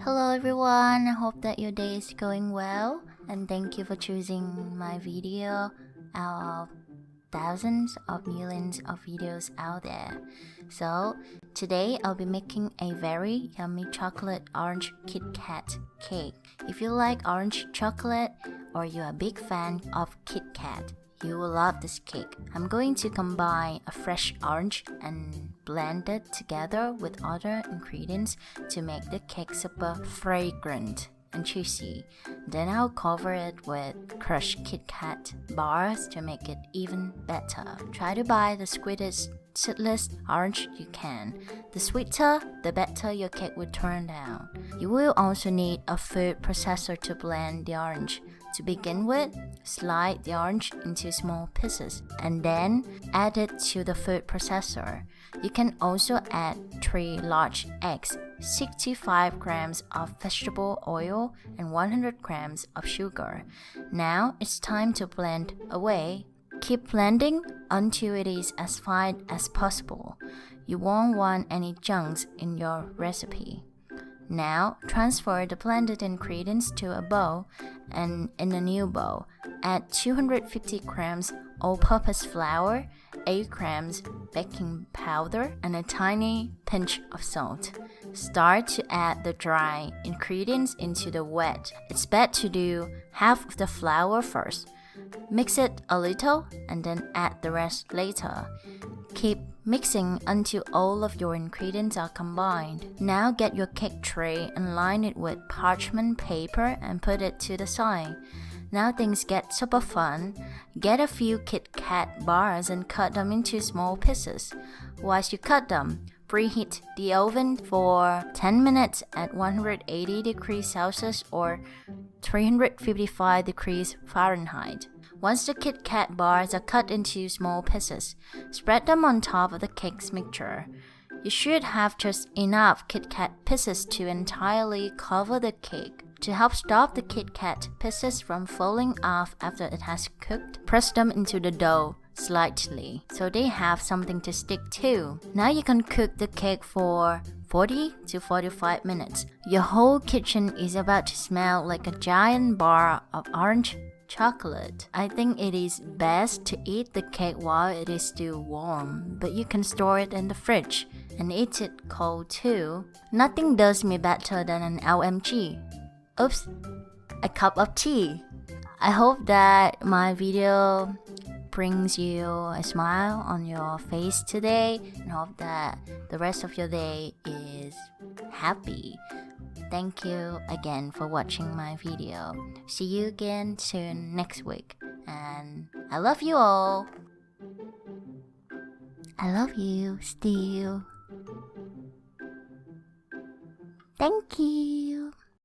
Hello everyone, I hope that your day is going well and thank you for choosing my video out of thousands of millions of videos out there. So today I'll be making a very yummy chocolate orange KitKat cake. If you like orange chocolate or you're a big fan of KitKat, you will love this cake. I'm going to combine a fresh orange and blend it together with other ingredients to make the cake super fragrant and juicy. Then I'll cover it with crushed KitKat bars to make it even better. Try to buy the sweetest seedless orange you can. The sweeter, the better your cake will turn out. You will also need a food processor to blend the orange. To begin with, slide the orange into small pieces and then add it to the food processor. You can also add 3 large eggs, 65 grams of vegetable oil, and 100 grams of sugar. Now it's time to blend away. Keep blending until it is as fine as possible. You won't want any chunks in your recipe. Now, transfer the blended ingredients to a bowl, and in a new bowl, add 250 grams all-purpose flour, 8 grams baking powder, and a tiny pinch of salt. Start to add the dry ingredients into the wet. It's best to do half of the flour first. Mix it a little and then add the rest later. Keep mixing until all of your ingredients are combined. Now get your cake tray and line it with parchment paper and put it to the side. Now things get super fun. Get a few KitKat bars and cut them into small pieces. Whilst you cut them, preheat the oven for 10 minutes at 180 degrees Celsius or 355 degrees Fahrenheit. Once the KitKat bars are cut into small pieces, spread them on top of the cake's mixture. You should have just enough KitKat pieces to entirely cover the cake. To help stop the KitKat pieces from falling off after it has cooked, press them into the dough slightly so they have something to stick to. Now you can cook the cake for 40 to 45 minutes. Your whole kitchen is about to smell like a giant bar of orange chocolate. I think it is best to eat the cake while it is still warm, but you can store it in the fridge and eat it cold too. Nothing does me better than an LMG. Oops, a cup of tea. I hope that my video brings you a smile on your face today and hope that the rest of your day is happy. Thank you again for watching my video. See you again soon next week. And I love you all. I love you still. Thank you.